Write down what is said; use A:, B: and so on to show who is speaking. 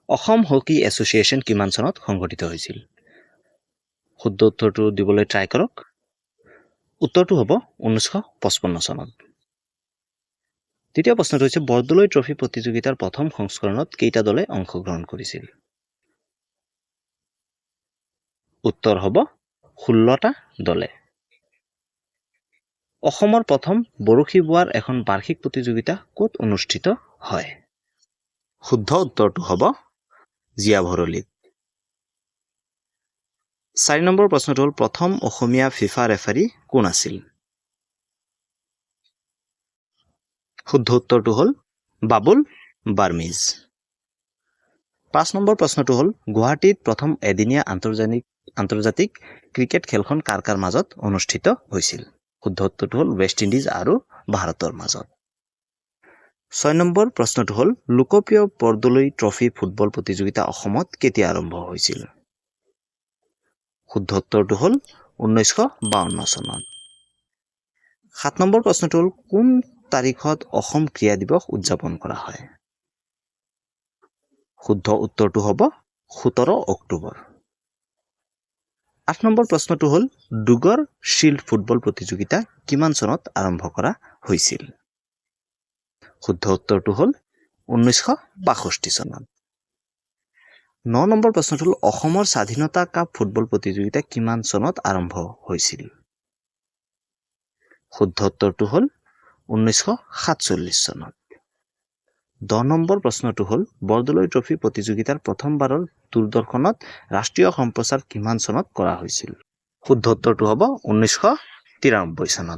A: Assam hockey association কিমান চনত সংগঠিত হৈছিল? শুদ্ধ উত্তৰটো দিবলৈ ট্ৰাই কৰক। উত্তৰটো হ'ব 1955 চনত। দ্বিতীয় প্ৰশ্নটো হৈছে বৰদলৈ ট্ৰফী প্ৰতিযোগিতাৰ প্ৰথম সংস্কৰণত কেইটা দলে অংশগ্ৰহণ কৰিছিল? উত্তৰ হ'ব 16টা দলে। অসমৰ প্ৰথম বৰশী বোৱাৰ এখন বাৰ্ষিক প্ৰতিযোগিতা ক'ত অনুষ্ঠিত হয়? শুদ্ধ উত্তৰটো হ'ব জীয়া ভৰলীত। 4 নম্বৰ প্ৰশ্নটো হ'ল প্ৰথম অসমীয়া ফিফা ৰেফাৰী কোন আছিল? শুদ্ধ উত্তৰটো হ'ল বাবুল বাৰ্মিজ। 5 নম্বৰ প্ৰশ্নটো হ'ল গুৱাহাটীত প্ৰথম এদিনীয়া আন্তৰ্জাতিক ক্ৰিকেট খেলখন কাৰ কাৰ মাজত অনুষ্ঠিত হৈছিল? শুদ্ধ উত্তৰটো হ'ল ৱেষ্ট ইণ্ডিজ আৰু ভাৰতৰ মাজত। 6 নম্বৰ প্ৰশ্নটো হ'ল লোকপ্ৰিয় বৰদলৈ ট্ৰফী ফুটবল প্ৰতিযোগিতা অসমত কেতিয়া আৰম্ভ হৈছিল? শুদ্ধ উত্তৰটো হ'ল 1952 চনত। 7 নম্বৰ প্ৰশ্নটো হ'ল কোন তাৰিখত অসম ক্ৰীড়া দিৱস উদযাপন কৰা হয়? শুদ্ধ উত্তৰটো হ'ব 17 অক্টোবৰ। 8 নম্বৰ প্ৰশ্নটো হ'ল দুগৰ শ্বিল্ড ফুটবল প্ৰতিযোগিতা কিমান চনত আৰম্ভ কৰা হৈছিল? শুদ্ধ উত্তৰটো হ'ল 1962 চনত। 9 নম্বৰ প্ৰশ্নটো হ'ল অসমৰ স্বাধীনতা কাপ ফুটবল প্ৰতিযোগিতা কিমান চনত আৰম্ভ হৈছিল? শুদ্ধ উত্তৰটো হ'ল 1947 চনত। 10 নম্বৰ প্ৰশ্নটো হ'ল বৰদলৈ ট্ৰফী প্ৰতিযোগিতাৰ প্ৰথমবাৰৰ দূৰদৰ্শনত ৰাষ্ট্ৰীয় সম্প্ৰচাৰ কিমান চনত কৰা হৈছিল? শুদ্ধ উত্তৰটো হ'ব 1993 চনত।